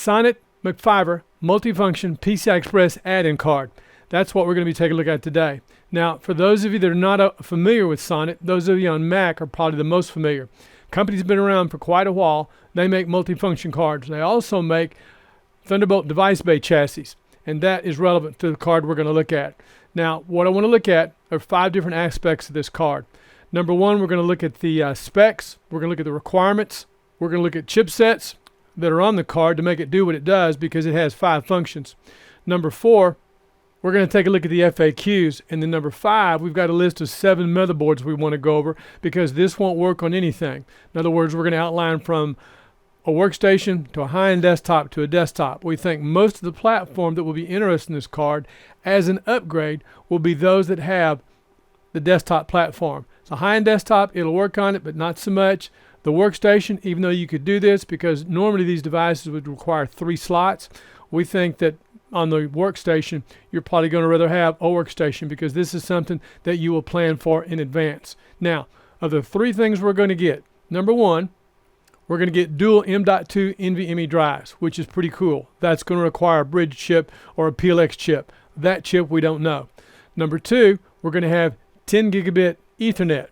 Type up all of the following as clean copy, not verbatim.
Sonnet McFiver Multifunction PCI Express add-in card. That's what we're going to be taking a look at today. Now, for those of you that are not familiar with Sonnet, those of you on Mac are probably the most familiar. Company's been around for quite a while. They make multifunction cards. They also make Thunderbolt Device Bay Chassis, and that is relevant to the card we're going to look at. Now, what I want to look at are 5 different aspects of this card. Number 1, we're going to look at the specs. We're going to look at the requirements. We're going to look at chipsets that are on the card to make it do what it does because it has 5 functions. Number 4, we're going to take a look at the FAQs. And then number 5, we've got a list of 7 motherboards we want to go over because this won't work on anything. In other words, we're going to outline from a workstation to a high-end desktop to a desktop. We think most of the platform that will be interested in this card as an upgrade will be those that have the desktop platform. It's a high-end desktop, it'll work on it, but not so much. The workstation, even though you could do this because normally these devices would require 3 slots, we think that on the workstation, you're probably going to rather have a workstation because this is something that you will plan for in advance. Now, of the 3 things we're going to get, number 1, we're going to get dual M.2 NVMe drives, which is pretty cool. That's going to require a bridge chip or a PLX chip. That chip we don't know. Number 2, we're going to have 10 gigabit Ethernet,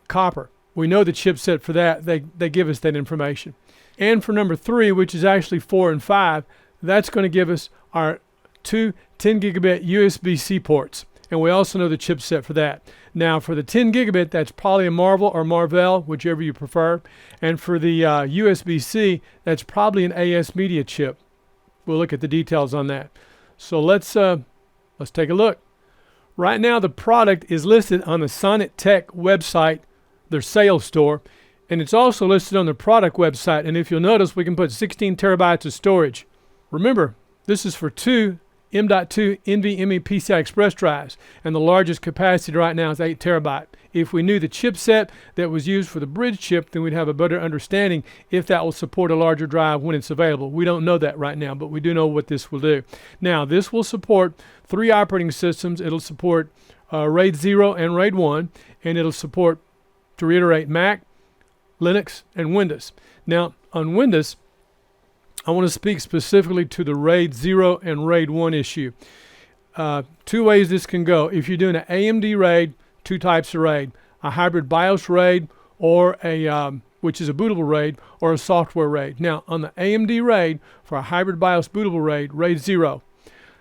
copper. We know the chipset for that. They give us that information. And for number 3, which is actually 4 and 5, that's going to give us our 2 10 gigabit USB-C ports. And we also know the chipset for that. Now for the 10 gigabit, that's probably a Marvel or Marvell, whichever you prefer. And for the USB-C, that's probably an AS Media chip. We'll look at the details on that. So let's take a look. Right now the product is listed on the Sonnet Tech website, their sales store, and it's also listed on the product website. And if you'll notice, we can put 16 terabytes of storage. Remember, this is for 2 M.2 NVMe PCI Express drives, and the largest capacity right now is 8 terabyte. If we knew the chipset that was used for the bridge chip, then we'd have a better understanding if that will support a larger drive when it's available. We don't know that right now, but we do know what this will do. Now, this will support 3 operating systems. It'll support RAID 0 and RAID 1, and it'll support, to reiterate, Mac, Linux, and Windows. Now, on Windows, I want to speak specifically to the RAID 0 and RAID 1 issue. 2 ways this can go. If you're doing an AMD RAID, 2 types of RAID. A hybrid BIOS RAID, or which is a bootable RAID, or a software RAID. Now, on the AMD RAID, for a hybrid BIOS bootable RAID, RAID 0,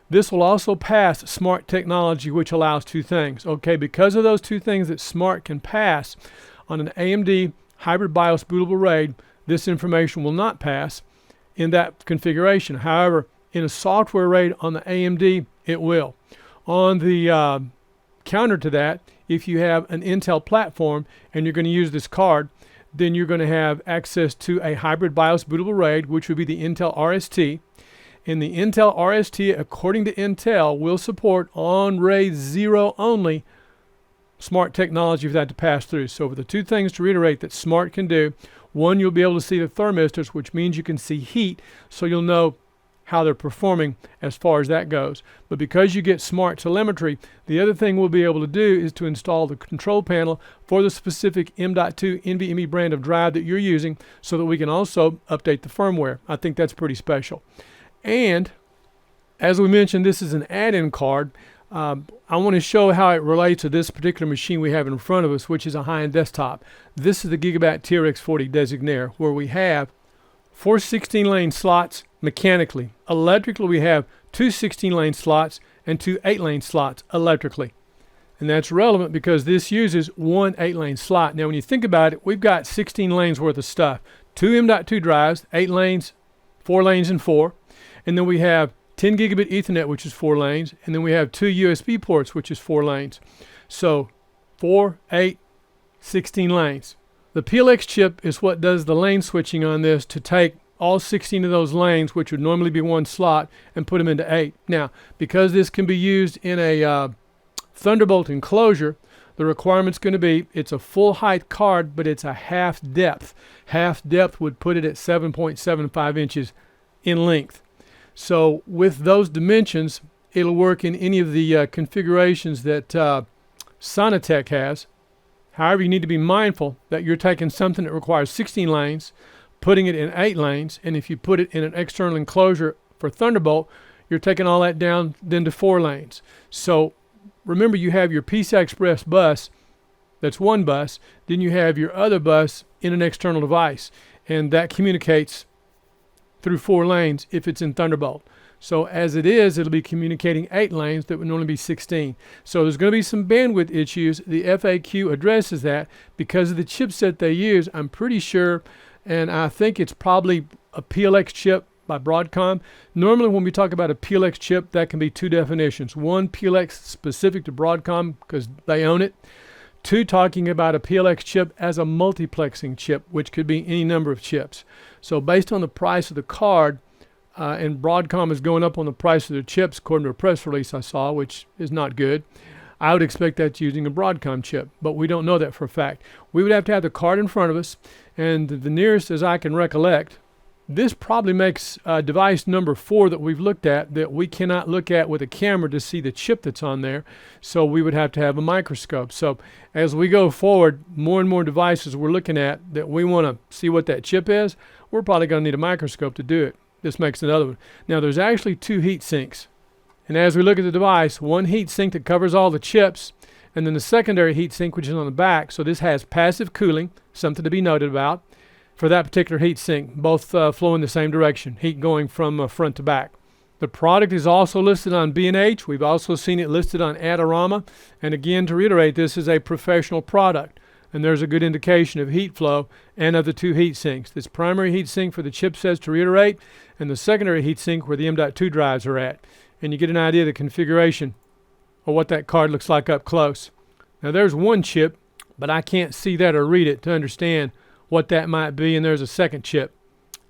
this will also pass SMART technology, which allows 2 things. Okay, because of those 2 things that SMART can pass on an AMD hybrid BIOS bootable RAID, this information will not pass in that configuration. However, in a software RAID on the AMD, it will. On the counter to that, if you have an Intel platform and you're going to use this card, then you're going to have access to a hybrid BIOS bootable RAID, which would be the Intel RST. And the Intel RST, according to Intel, will support on RAID 0 only SMART technology for that to pass through. So for the 2 things to reiterate that SMART can do, 1, you'll be able to see the thermistors, which means you can see heat, so you'll know how they're performing as far as that goes. But because you get SMART telemetry, the other thing we'll be able to do is to install the control panel for the specific M.2 NVMe brand of drive that you're using so that we can also update the firmware. I think that's pretty special. And as we mentioned, this is an add-in card. I want to show how it relates to this particular machine we have in front of us, which is a high-end desktop. This is the Gigabit TRX40 Designaire, where we have 4 16-lane slots mechanically. Electrically, we have 2 16-lane slots and 2 8-lane slots electrically. And that's relevant because this uses 1 8-lane slot. Now, when you think about it, we've got 16 lanes worth of stuff. 2 M.2 drives, 8 lanes, 4 lanes, and 4. And then we have 10 gigabit Ethernet, which is 4 lanes, and then we have 2 USB ports, which is 4 lanes. So 4, 8, 16 lanes. The PLX chip is what does the lane switching on this to take all 16 of those lanes, which would normally be 1 slot, and put them into 8. Now, because this can be used in a Thunderbolt enclosure, the requirement's going to be, it's a full height card, but it's a half depth. Half depth would put it at 7.75 inches in length. So with those dimensions, it'll work in any of the configurations that Sonnet has. However, you need to be mindful that you're taking something that requires 16 lanes, putting it in 8 lanes, and if you put it in an external enclosure for Thunderbolt, you're taking all that down then to 4 lanes. So remember, you have your PCI Express bus, that's one bus, then you have your other bus in an external device, and that communicates through 4 lanes if it's in Thunderbolt. So as it is, it'll be communicating 8 lanes that would normally be 16. So there's going to be some bandwidth issues. The FAQ addresses that because of the chipset they use, I'm pretty sure, and I think it's probably a PLX chip by Broadcom. Normally when we talk about a PLX chip, that can be 2 definitions. One, PLX specific to Broadcom because they own it. 2, talking about a PLX chip as a multiplexing chip, which could be any number of chips. So based on the price of the card, and Broadcom is going up on the price of their chips, according to a press release I saw, which is not good, I would expect that's using a Broadcom chip, but we don't know that for a fact. We would have to have the card in front of us, and the nearest as I can recollect, this probably makes device number 4 that we've looked at that we cannot look at with a camera to see the chip that's on there, so we would have to have a microscope. So as we go forward, more and more devices we're looking at that we want to see what that chip is, we're probably going to need a microscope to do it. This makes another one. Now there's actually 2 heat sinks, and as we look at the device, one heat sink that covers all the chips, and then the secondary heat sink which is on the back. So this has passive cooling, something to be noted about for that particular heat sink. Both flow in the same direction, heat going from front to back. The product is also listed on B&H. We've also seen it listed on Adorama, and again, to reiterate, this is a professional product, and there's a good indication of heat flow and of the 2 heat sinks. This primary heat sink for the chipsets, to reiterate, and the secondary heat sink where the M.2 drives are at. And you get an idea of the configuration of what that card looks like up close. Now there's one chip, but I can't see that or read it to understand what that might be, and there's a second chip.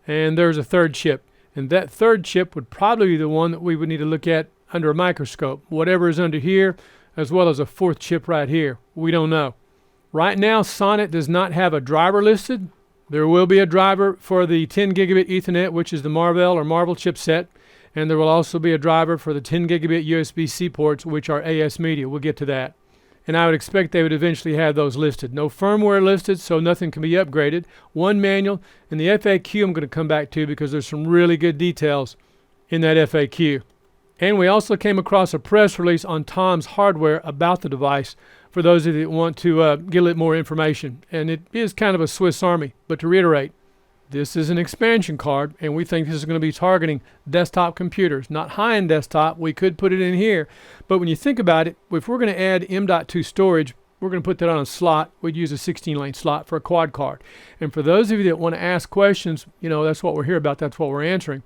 And there's a third chip. And that third chip would probably be the one that we would need to look at under a microscope. Whatever is under here, as well as a 4th chip right here. We don't know. Right now, Sonnet does not have a driver listed. There will be a driver for the 10 gigabit Ethernet, which is the Marvell chipset, and there will also be a driver for the 10 gigabit USB-C ports, which are AS Media. We'll get to that. And I would expect they would eventually have those listed. No firmware listed, so nothing can be upgraded. One manual, and the FAQ I'm going to come back to because there's some really good details in that FAQ. And we also came across a press release on Tom's Hardware about the device, for those of you that want to get a little more information. And it is kind of a Swiss Army. But to reiterate, this is an expansion card, and we think this is going to be targeting desktop computers. Not high-end desktop. We could put it in here. But when you think about it, if we're going to add M.2 storage, we're going to put that on a slot. We'd use a 16-lane slot for a quad card. And for those of you that want to ask questions, you know, that's what we're here about. That's what we're answering.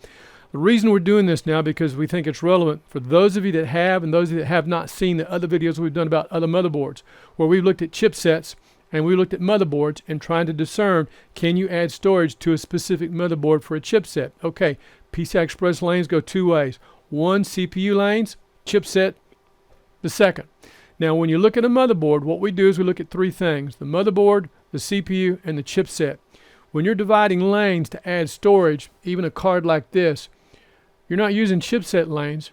The reason we're doing this now because we think it's relevant for those of you that have and those of you that have not seen the other videos we've done about other motherboards, where we've looked at chipsets and we looked at motherboards and trying to discern, can you add storage to a specific motherboard for a chipset? Okay, PCI Express lanes go 2 ways. One, CPU lanes, chipset the second. Now when you look at a motherboard, what we do is we look at 3 things: the motherboard, the CPU, and the chipset. When you're dividing lanes to add storage, even a card like this, you're not using chipset lanes,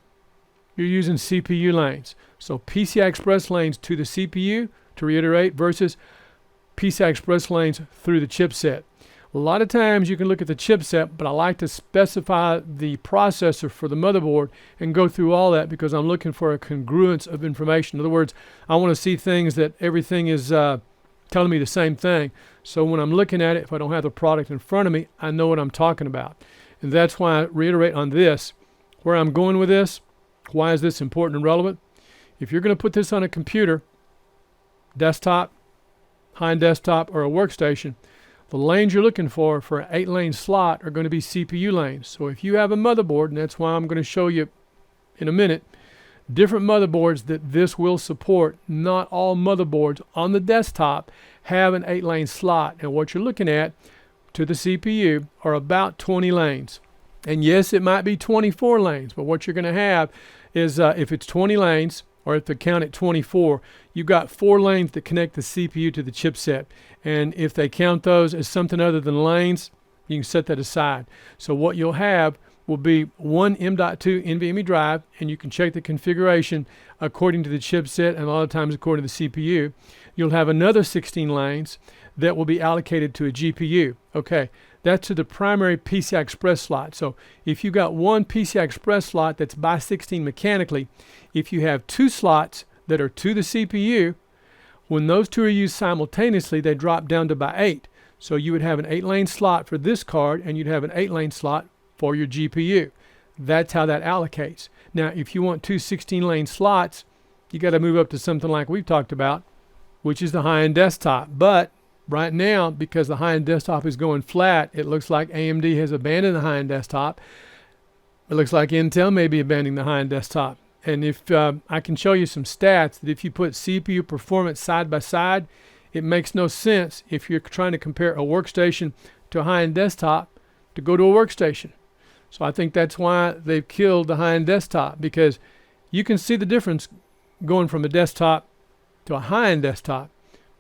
you're using CPU lanes. So PCI Express lanes to the CPU, to reiterate, versus PCI Express lanes through the chipset. A lot of times you can look at the chipset, but I like to specify the processor for the motherboard and go through all that because I'm looking for a congruence of information. In other words, I want to see things that everything is telling me the same thing. So when I'm looking at it, if I don't have the product in front of me, I know what I'm talking about. And that's why I reiterate on this, where I'm going with this. Why is this important and relevant? If you're going to put this on a computer, desktop, high-end desktop, or a workstation, the lanes you're looking for an 8-lane slot are going to be CPU lanes. So if you have a motherboard, and that's why I'm going to show you in a minute, different motherboards that this will support, not all motherboards on the desktop have an 8-lane slot. And what you're looking at to the CPU are about 20 lanes. And yes, it might be 24 lanes, but what you're going to have is if it's 20 lanes, or if they count at 24, you've got 4 lanes that connect the CPU to the chipset. And if they count those as something other than lanes, you can set that aside. So what you'll have will be one M.2 NVMe drive, and you can check the configuration according to the chipset and a lot of times according to the CPU. You'll have another 16 lanes. that will be allocated to a GPU. Okay, that's to the primary PCI Express slot. So if you've got one PCI Express slot that's by 16 mechanically, if you have two slots that are to the CPU, when those two are used simultaneously, they drop down to by 8. So you would have an 8-lane slot for this card, and you'd have an 8-lane slot for your GPU. That's how that allocates. Now, if you want two 16-lane slots, you got to move up to something like we've talked about, which is the high-end desktop. But right now, because the high-end desktop is going flat, it looks like AMD has abandoned the high-end desktop. It looks like Intel may be abandoning the high-end desktop. And if I can show you some stats that if you put CPU performance side by side, it makes no sense if you're trying to compare a workstation to a high-end desktop to go to a workstation. So I think that's why they've killed the high-end desktop, because you can see the difference going from a desktop to a high-end desktop,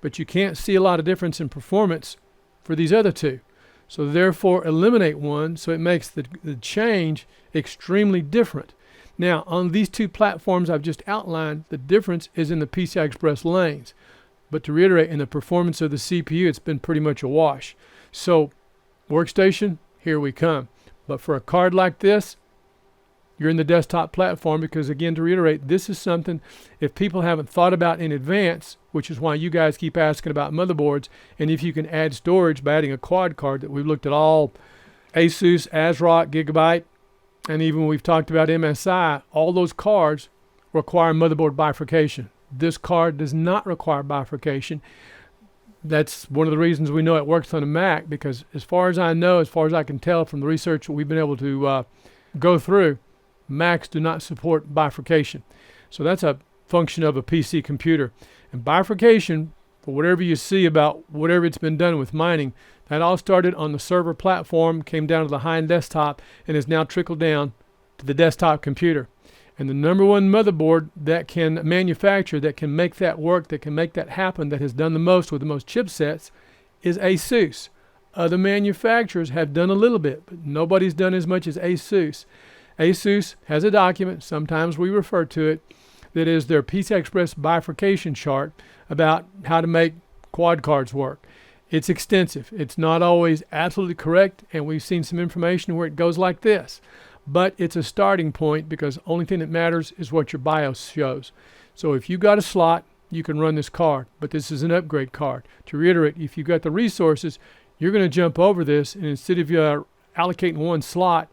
but you can't see a lot of difference in performance for these other two. So therefore eliminate one, so it makes the change extremely different. Now on these two platforms I've just outlined, the difference is in the PCI Express lanes. But to reiterate, in the performance of the CPU, it's been pretty much a wash. So workstation, here we come. But for a card like this, you're in the desktop platform, because again, to reiterate, this is something if people haven't thought about in advance, which is why you guys keep asking about motherboards, and if you can add storage by adding a quad card, that we've looked at all Asus, ASRock, Gigabit, and even we've talked about MSI, all those cards require motherboard bifurcation. This card does not require bifurcation. That's one of the reasons we know it works on a Mac, because as far as I know, as far as I can tell from the research that we've been able to go through, Macs do not support bifurcation. So that's a function of a PC computer. And bifurcation, for whatever you see about whatever it's been done with mining, that all started on the server platform, came down to the high-end desktop, and has now trickled down to the desktop computer. And the number one motherboard that can manufacture, that can make that work, that can make that happen, that has done the most with the most chipsets, is Asus. Other manufacturers have done a little bit, but nobody's done as much as Asus. Asus has a document, sometimes we refer to it, that is their PCI Express bifurcation chart about how to make quad cards work. It's extensive. It's not always absolutely correct, and we've seen some information where it goes like this. But it's a starting point, because the only thing that matters is what your BIOS shows. So if you got a slot, you can run this card, but this is an upgrade card. To reiterate, if you've got the resources, you're going to jump over this, and instead of allocating one slot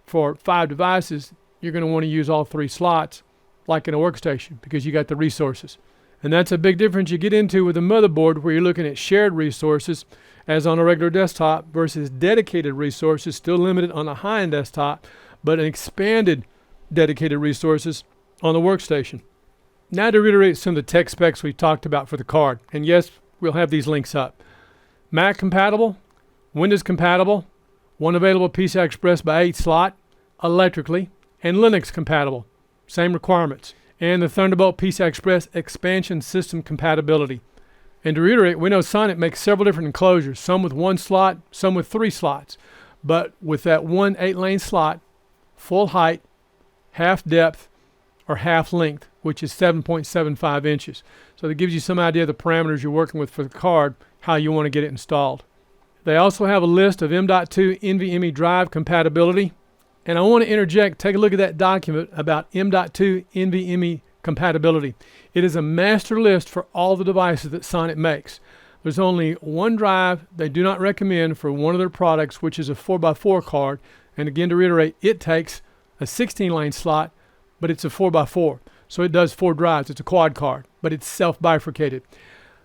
for 5 devices, you're going to want to use all 3 slots like in a workstation, because you got the resources. And that's a big difference you get into with a motherboard, where you're looking at shared resources as on a regular desktop versus dedicated resources, still limited on a high-end desktop, but an expanded dedicated resources on the workstation. Now to reiterate some of the tech specs we've talked about for the card, and yes, we'll have these links up. Mac compatible, Windows compatible, one available PCI Express by 8 slot electrically, and Linux compatible, same requirements, and the Thunderbolt PCI Express expansion system compatibility. And to reiterate, we know Sonnet makes several different enclosures, some with 1 slot, some with 3 slots, but with that one 8-lane slot, full height, half depth, or half length, which is 7.75 inches. So that gives you some idea of the parameters you're working with for the card, how you want to get it installed. They also have a list of M.2 NVMe drive compatibility. And I want to interject, take a look at that document about M.2 NVMe compatibility. It is a master list for all the devices that Sonnet makes. There's only one drive they do not recommend for one of their products, which is a 4x4 card. And again, to reiterate, it takes a 16-lane slot, but it's a 4x4. So it does 4 drives. It's a quad card, but it's self-bifurcated.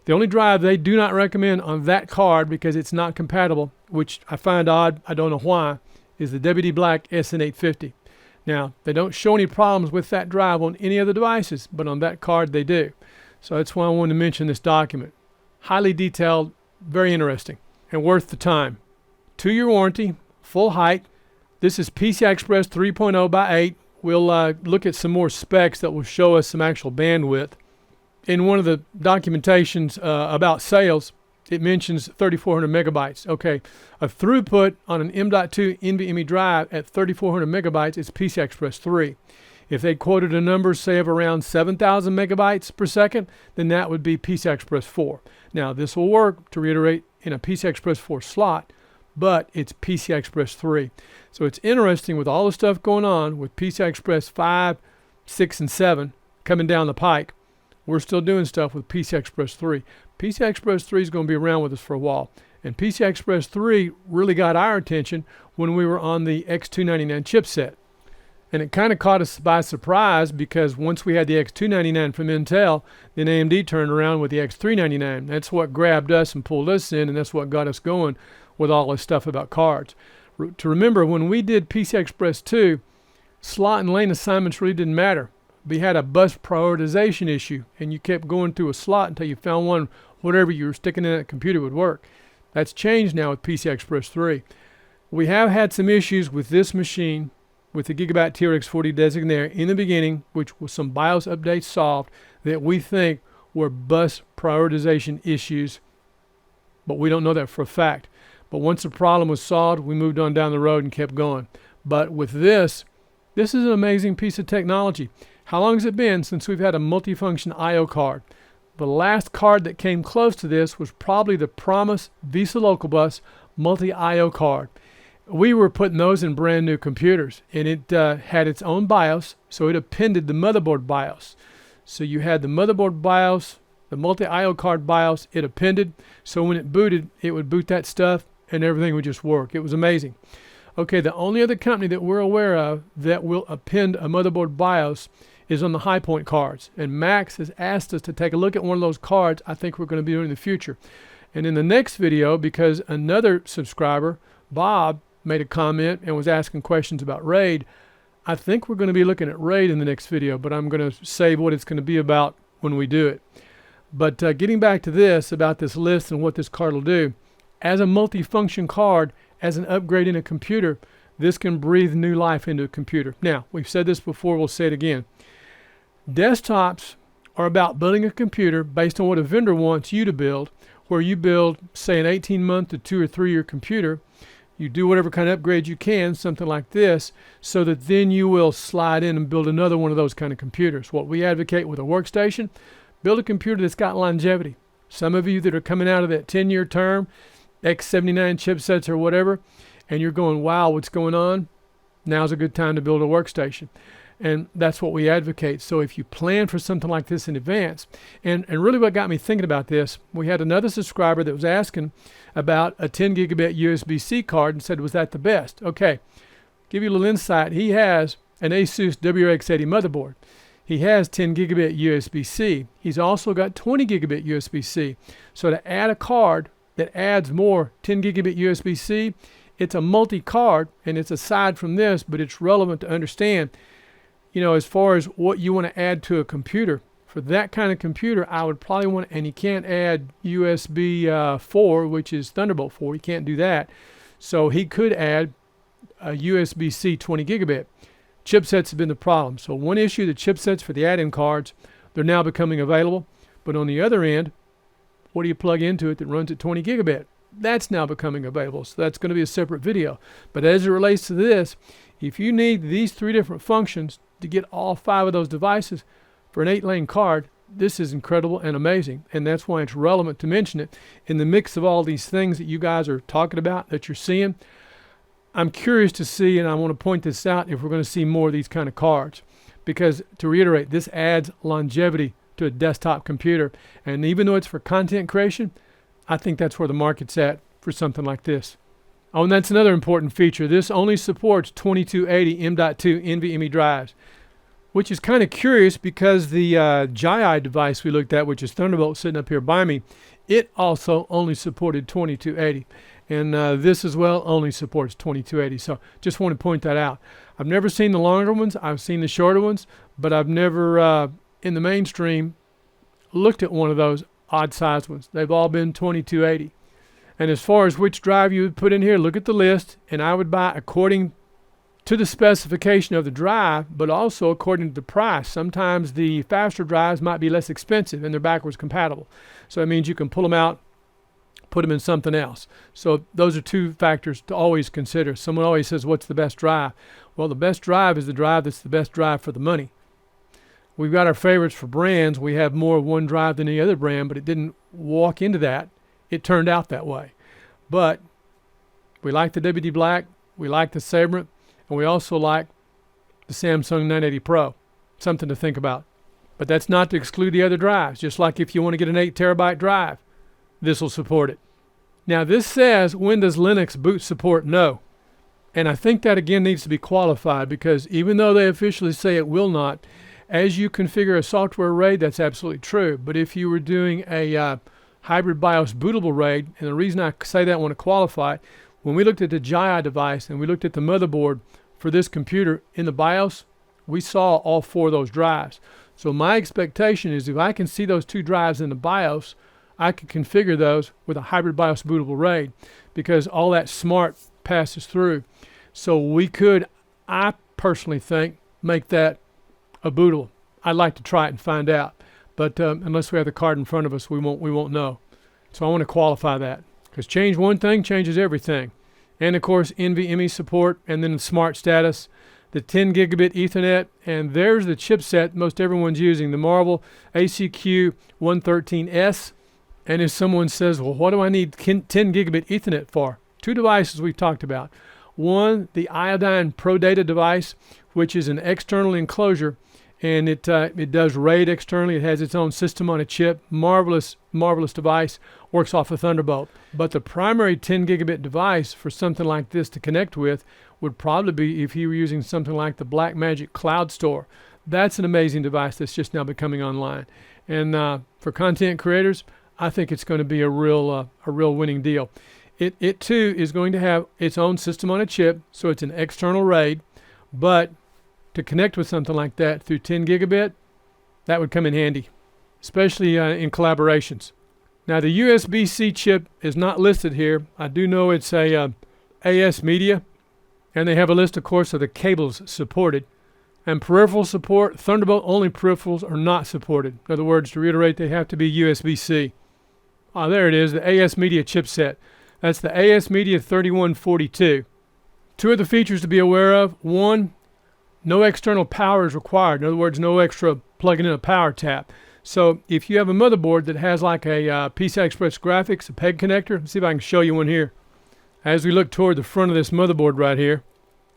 The only drive they do not recommend on that card, because it's not compatible, which I find odd, I don't know why, is the WD Black SN850. Now, they don't show any problems with that drive on any other devices, but on that card they do. So that's why I wanted to mention this document. Highly detailed, very interesting, and worth the time. 2-year warranty, full height. This is PCI Express 3.0 by 8. We'll look at some more specs that will show us some actual bandwidth. In one of the documentations about sales, it mentions 3,400 megabytes. Okay, a throughput on an M.2 NVMe drive at 3,400 megabytes is PCI Express 3. If they quoted a number, say, of around 7,000 megabytes per second, then that would be PCI Express 4. Now, this will work, to reiterate, in a PCI Express 4 slot, but it's PCI Express 3. So it's interesting with all the stuff going on with PCI Express 5, 6, and 7 coming down the pike. We're still doing stuff with PCI Express 3. PCI Express 3 is going to be around with us for a while. And PCI Express 3 really got our attention when we were on the X299 chipset. And it kind of caught us by surprise because once we had the X299 from Intel, then AMD turned around with the X399. That's what grabbed us and pulled us in, and that's what got us going with all this stuff about cards. To remember, when we did PCI Express 2, slot and lane assignments really didn't matter. We had a bus prioritization issue, and you kept going through a slot until you found one, whatever you were sticking in that computer would work. That's changed now with PCI Express 3. We have had some issues with this machine, with the Gigabit TRX40 designator in the beginning, which was some BIOS updates solved that we think were bus prioritization issues, but we don't know that for a fact. But once the problem was solved, we moved on down the road and kept going. But with this is an amazing piece of technology. How long has it been since we've had a multifunction I/O card? The last card that came close to this was probably the Promise Visa Local Bus Multi-I/O card. We were putting those in brand new computers, and it had its own BIOS, so it appended the motherboard BIOS. So you had the motherboard BIOS, the multi-I/O card BIOS, it appended, so when it booted, it would boot that stuff, and everything would just work. It was amazing. Okay, the only other company that we're aware of that will append a motherboard BIOS is on the High Point cards, and Max has asked us to take a look at one of those cards. I think we're going to be doing in the future. And in the next video, because another subscriber, Bob, made a comment and was asking questions about RAID, I think we're going to be looking at RAID in the next video, but I'm going to save what it's going to be about when we do it. But getting back to this, about this list and what this card will do, as a multifunction card, as an upgrade in a computer, this can breathe new life into a computer. Now, we've said this before, we'll say it again. Desktops are about building a computer based on what a vendor wants you to build, where you build, say, an 18-month to 2 or 3 year computer. You do whatever kind of upgrade you can, something like this, so that then you will slide in and build another one of those kind of computers. What we advocate with a workstation, build a computer that's got longevity. Some of you that are coming out of that 10-year term, X79 chipsets or whatever, and you're going, wow, what's going on? Now's a good time to build a workstation. And that's what we advocate. So if you plan for something like this in advance, and really what got me thinking about this, we had another subscriber that was asking about a 10 gigabit USB-C card and said, was that the best? Okay, give you a little insight. He has an Asus WX80 motherboard. He has 10 gigabit USB-C. He's also got 20 gigabit USB-C. So to add a card that adds more 10 gigabit USB-C, it's a multi-card, and it's aside from this, but it's relevant to understand, you know, as far as what you want to add to a computer. For that kind of computer, I would probably want, and you can't add USB 4, which is Thunderbolt 4. You can't do that. So he could add a USB-C 20 gigabit. Chipsets have been the problem. So one issue, the chipsets for the add-in cards, they're now becoming available. But on the other end, what do you plug into it that runs at 20 gigabit? That's now becoming available. So that's going to be a separate video. But as it relates to this, if you need these 3 different functions to get all 5 of those devices for an 8-lane card, this is incredible and amazing. And that's why it's relevant to mention it. In the mix of all these things that you guys are talking about, that you're seeing, I'm curious to see, and I want to point this out, if we're going to see more of these kind of cards. Because, to reiterate, this adds longevity to a desktop computer. And even though it's for content creation, I think that's where the market's at for something like this. Oh, and that's another important feature. This only supports 2280 M.2 NVMe drives, which is kind of curious because the GII device we looked at, which is Thunderbolt sitting up here by me, it also only supported 2280. And this as well only supports 2280. So just want to point that out. I've never seen the longer ones. I've seen the shorter ones, but I've never, in the mainstream, looked at one of those odd-sized ones. They've all been 2280. And as far as which drive you would put in here, look at the list, and I would buy according to the specification of the drive, but also according to the price. Sometimes the faster drives might be less expensive and they're backwards compatible. So that means you can pull them out, put them in something else. So those are 2 factors to always consider. Someone always says, what's the best drive? Well, the best drive is the drive that's the best drive for the money. We've got our favorites for brands. We have more of one drive than any other brand, but it didn't walk into that. it turned out that way. But we like the WD Black, we like the Sabrent, and we also like the Samsung 980 Pro. Something to think about. But that's not to exclude the other drives. Just like if you want to get an 8 terabyte drive, this will support it. Now this says, when does Linux boot support? No. And I think that again needs to be qualified, because even though they officially say it will not, as you configure a software RAID, that's absolutely true. But if you were doing a hybrid BIOS bootable RAID, and the reason I say that, I want to qualify it, when we looked at the GI device and we looked at the motherboard for this computer in the BIOS, we saw all 4 of those drives. So my expectation is if I can see those 2 drives in the BIOS, I can configure those with a hybrid BIOS bootable RAID, because all that smart passes through. So we could, I personally think, make that a bootable. I'd like to try it and find out, but unless we have the card in front of us, we won't know. So I want to qualify that, because change one thing changes everything. And of course NVMe support, and then the smart status, the 10 gigabit Ethernet, and there's the chipset most everyone's using, the Marvel ACQ 113S. And if someone says, well, what do I need 10 gigabit Ethernet for? 2 devices we've talked about. One, the Iodine Pro Data device, which is an external enclosure, and it does RAID externally. It has its own system on a chip. Marvelous device. Works off of Thunderbolt. But the primary 10 gigabit device for something like this to connect with would probably be if you were using something like the Blackmagic Cloud Store. That's an amazing device that's just now becoming online. And for content creators, I think it's going to be a real winning deal. It too is going to have its own system on a chip, so it's an external RAID. But to connect with something like that through 10 gigabit, that would come in handy, especially in collaborations. Now the USB-C chip is not listed here. I do know it's a AS Media, and they have a list, of course, of the cables supported. And peripheral support, Thunderbolt only peripherals are not supported. In other words, to reiterate, they have to be USB-C. There it is, the AS Media chipset. That's the AS Media 3142. 2 of the features to be aware of. 1, no external power is required. In other words, no extra plugging in a power tap. So if you have a motherboard that has like a PCI Express graphics, a PEG connector, let's see if I can show you one here. As we look toward the front of this motherboard right here,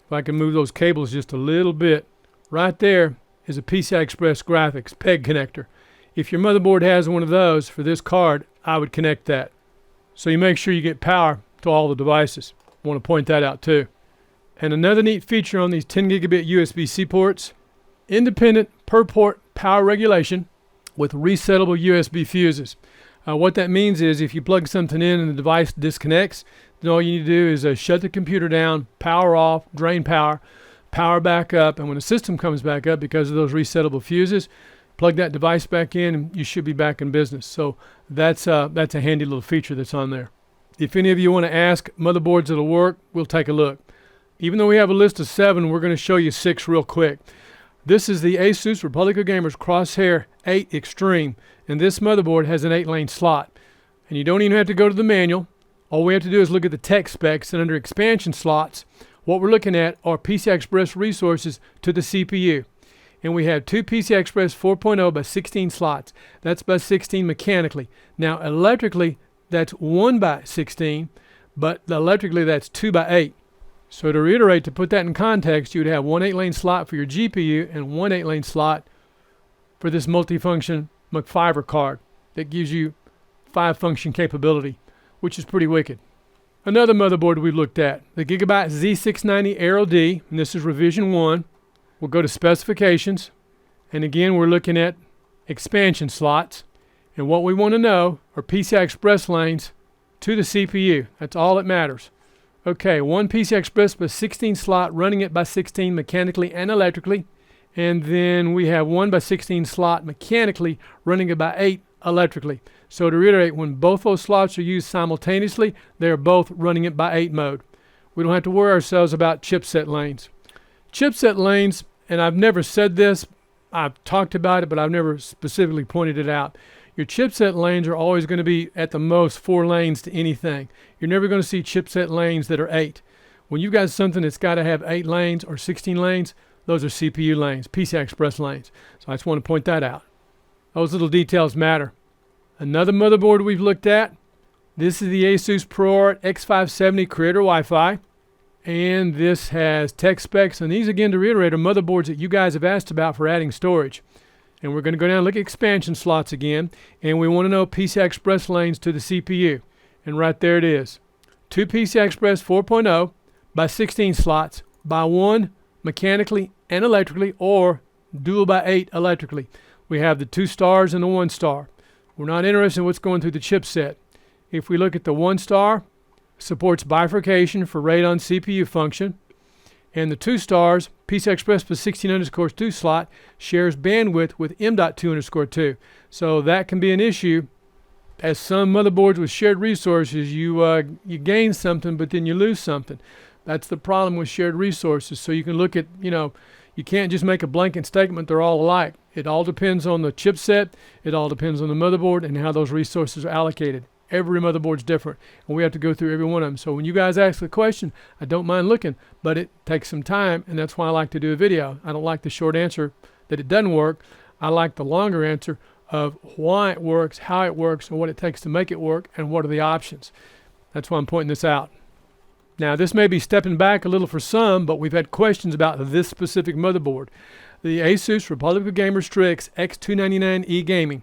if I can move those cables just a little bit, right there is a PCI Express graphics PEG connector. If your motherboard has one of those for this card, I would connect that. So you make sure you get power to all the devices. I want to point that out too. And another neat feature on these 10 gigabit USB-C ports, independent per port power regulation with resettable USB fuses. What that means is if you plug something in and the device disconnects, then all you need to do is shut the computer down, power off, drain power, power back up, and when the system comes back up because of those resettable fuses, plug that device back in and you should be back in business. So that's a handy little feature that's on there. If any of you want to ask motherboards that'll work, we'll take a look. Even though we have a list of 7, we're going to show you 6 real quick. This is the Asus Republic of Gamers Crosshair 8 Extreme, and this motherboard has an 8-lane slot. And you don't even have to go to the manual. All we have to do is look at the tech specs, and under expansion slots, what we're looking at are PCI Express resources to the CPU. And we have 2 PCI Express 4.0 by 16 slots. That's by 16 mechanically. Now electrically, that's 1 by 16, but electrically that's 2 by 8. So to reiterate, to put that in context, you would have 1 8-lane slot for your GPU and 1 8-lane slot for this multifunction McFiver card that gives you 5-function capability, which is pretty wicked. Another motherboard we've looked at, the Gigabit Z690 Aero D, and this is revision 1. We'll go to specifications, and again we're looking at expansion slots, and what we want to know are PCI Express lanes to the CPU. That's all that matters. Okay, 1 PCI Express by 16 slot, running it by 16 mechanically and electrically, and then we have 1 by 16 slot mechanically, running it by 8 electrically. So to reiterate, when both those slots are used simultaneously, they are both running it by 8 mode. We don't have to worry ourselves about chipset lanes. Chipset lanes, and I've never said this, I've talked about it, but I've never specifically pointed it out. Your chipset lanes are always going to be at the most 4 lanes to anything. You're never going to see chipset lanes that are 8. When you've got something that's got to have 8 lanes or 16 lanes, those are CPU lanes, PCI Express lanes. So I just want to point that out. Those little details matter. Another motherboard we've looked at, This is the Asus ProArt X570 Creator Wi-Fi. And this has tech specs. And these, again, to reiterate, are motherboards that you guys have asked about for adding storage. And we're going to go down and look at expansion slots again. And we want to know PCI Express lanes to the CPU. And right there it is. 2 PCI Express 4.0 by 16 slots by 1 mechanically and electrically, or dual by 8 electrically. We have the 2 stars and the 1 star. We're not interested in what's going through the chipset. If we look at the 1 star, supports bifurcation for Radeon CPU function, and the 2 stars, PCI Express plus 16_2 slot, shares bandwidth with M.2_2. So that can be an issue. As some motherboards with shared resources, you gain something, but then you lose something. That's the problem with shared resources. So you can look at, you can't just make a blanket statement they're all alike. It all depends on the chipset. It all depends on the motherboard and how those resources are allocated. Every motherboard's different, and we have to go through every one of them. So when you guys ask the question, I don't mind looking, but it takes some time, and that's why I like to do a video. I don't like the short answer that it doesn't work. I like the longer answer of why it works, how it works, and what it takes to make it work, and what are the options. That's why I'm pointing this out. Now, this may be stepping back a little for some, but we've had questions about this specific motherboard. The Asus Republic of Gamers Strix X299E Gaming.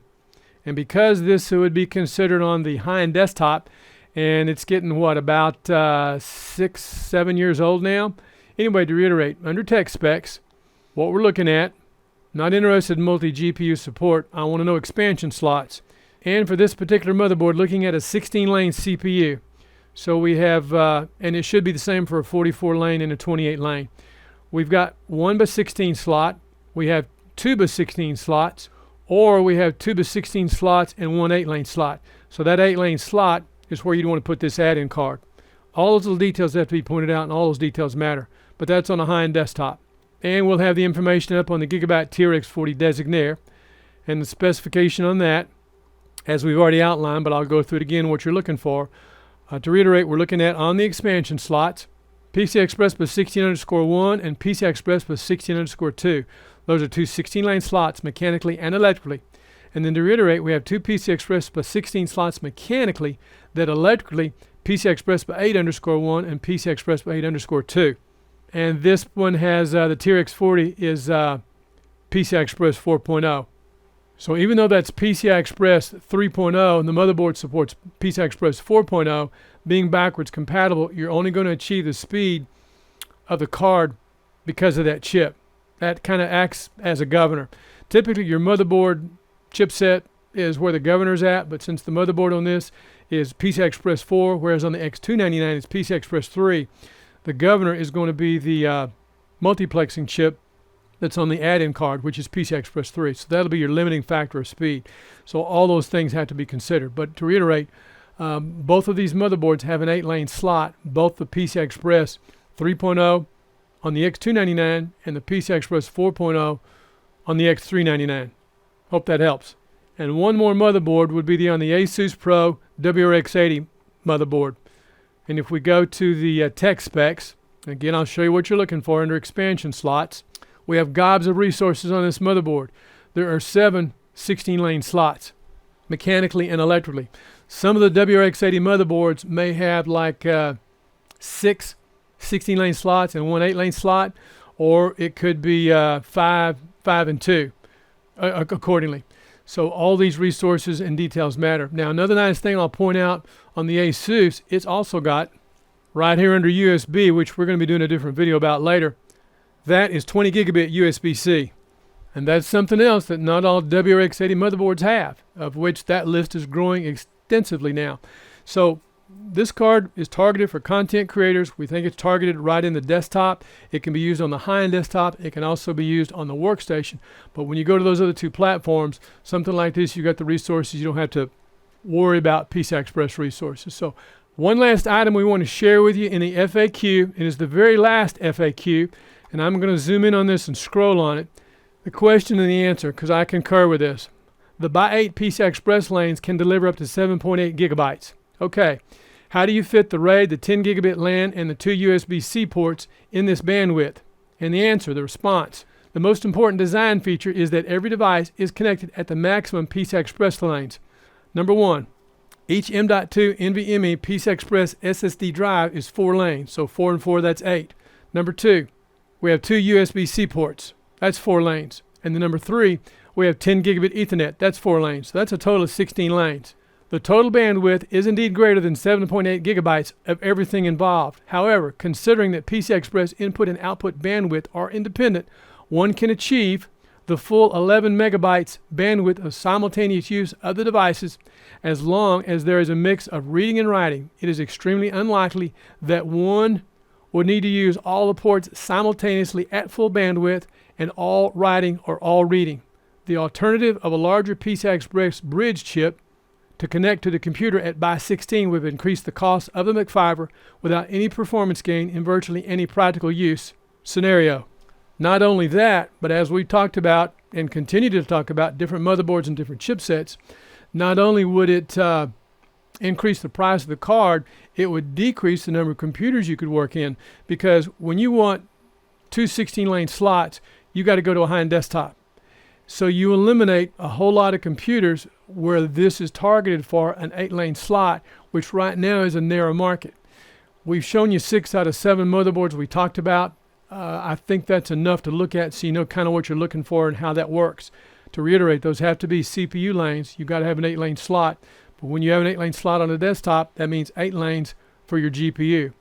And because this would be considered on the high-end desktop, and it's getting, about 6-7 years old now. Anyway, to reiterate, under tech specs, what we're looking at, not interested in multi-GPU support. I want to know expansion slots. And for this particular motherboard, looking at a 16-lane CPU. So we have, and it should be the same for a 44-lane and a 28-lane. We've got 1 by 16 slot. We have 2 by 16 slots. Or we have 2 by 16 slots and 1 8-lane slot. So that 8-lane slot is where you'd want to put this add-in card. All those little details have to be pointed out, and all those details matter. But that's on a high-end desktop. And we'll have the information up on the Gigabit TRX40 Designaire and the specification on that, as we've already outlined, but I'll go through it again, what you're looking for. To reiterate, we're looking at, on the expansion slots, PCI Express plus 16_1 and PCI Express plus 16_2. Those are 2 16-lane slots mechanically and electrically. And then to reiterate, we have 2 PCI Express plus 16 slots mechanically that electrically PCI Express by 8_1 and PCI Express by 8_2. And this one has the TRX40 is PCI Express 4.0. So even though that's PCI Express 3.0 and the motherboard supports PCI Express 4.0, being backwards compatible, you're only going to achieve the speed of the card because of that chip. That kind of acts as a governor. Typically, your motherboard chipset is where the governor's at, but since the motherboard on this is PCI Express 4, whereas on the X299 it's PCI Express 3, the governor is going to be the multiplexing chip that's on the add-in card, which is PCI Express 3. So that'll be your limiting factor of speed. So all those things have to be considered. But to reiterate, both of these motherboards have an 8-lane slot, both the PCI Express 3.0 on the X299 and the PCI Express 4.0 on the X399. Hope that helps. And one more motherboard would be on the Asus Pro WRX80 motherboard. And if we go to the tech specs, again, I'll show you what you're looking for under expansion slots. We have gobs of resources on this motherboard. There are 7 16-lane slots, mechanically and electrically. Some of the WRX80 motherboards may have like 6 16-lane slots and 1 8-lane slot, or it could be 5 and 2 accordingly. So all these resources and details matter. Now, another nice thing I'll point out on the Asus, it's also got right here under USB, which we're going to be doing a different video about later. That is 20 gigabit USB-C. And that's something else that not all WRX80 motherboards have, of which that list is growing extensively now. So this card is targeted for content creators. We think it's targeted right in the desktop. It can be used on the high-end desktop. It can also be used on the workstation. But when you go to those other 2 platforms, something like this, you got the resources. You don't have to worry about PCI Express resources. So one last item we want to share with you in the FAQ. It is the very last FAQ, and I'm going to zoom in on this and scroll on it. The question and the answer, because I concur with this. The by 8 PCI Express lanes can deliver up to 7.8 gigabytes. Okay, how do you fit the RAID, the 10 gigabit LAN, and the 2 USB-C ports in this bandwidth? And the answer, the response. The most important design feature is that every device is connected at the maximum PCI Express lanes. Number 1, Each M.2 NVMe PCI Express SSD drive is 4 lanes, so 4 and 4, that's 8. Number 2, we have 2 USB-C ports, that's 4 lanes. And the number 3, we have 10 Gigabit Ethernet, that's 4 lanes, so that's a total of 16 lanes. The total bandwidth is indeed greater than 7.8 gigabytes of everything involved. However, considering that PCI Express input and output bandwidth are independent, one can achieve the full 11 megabytes bandwidth of simultaneous use of the devices as long as there is a mix of reading and writing. It is extremely unlikely that one would need to use all the ports simultaneously at full bandwidth and all writing or all reading. The alternative of a larger PCI Express bridge chip to connect to the computer at by 16 would increase the cost of the McFiver without any performance gain in virtually any practical use scenario. Not only that, but as we talked about and continue to talk about different motherboards and different chipsets, not only would it increase the price of the card, it would decrease the number of computers you could work in, because when you want two 16-lane slots, you got to go to a high-end desktop. So you eliminate a whole lot of computers where this is targeted for an 8-lane slot, which right now is a narrow market. We've shown you 6 out of 7 motherboards we talked about. I think that's enough to look at so you know kind of what you're looking for and how that works. To reiterate, those have to be CPU lanes. You've got to have an 8-lane slot. But when you have an 8-lane slot on a desktop, that means 8 lanes for your GPU.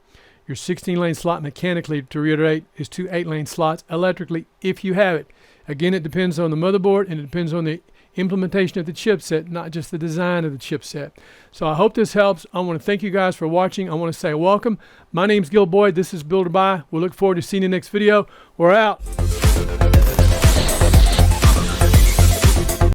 Your 16-lane slot mechanically, to reiterate, is 2 8-lane slots electrically if you have it. Again, it depends on the motherboard and it depends on the implementation of the chipset, not just the design of the chipset. So I hope this helps. I want to thank you guys for watching. I want to say welcome. My name's Gil Boyd. This is Builder Buy. We'll look forward to seeing you next video. We're out.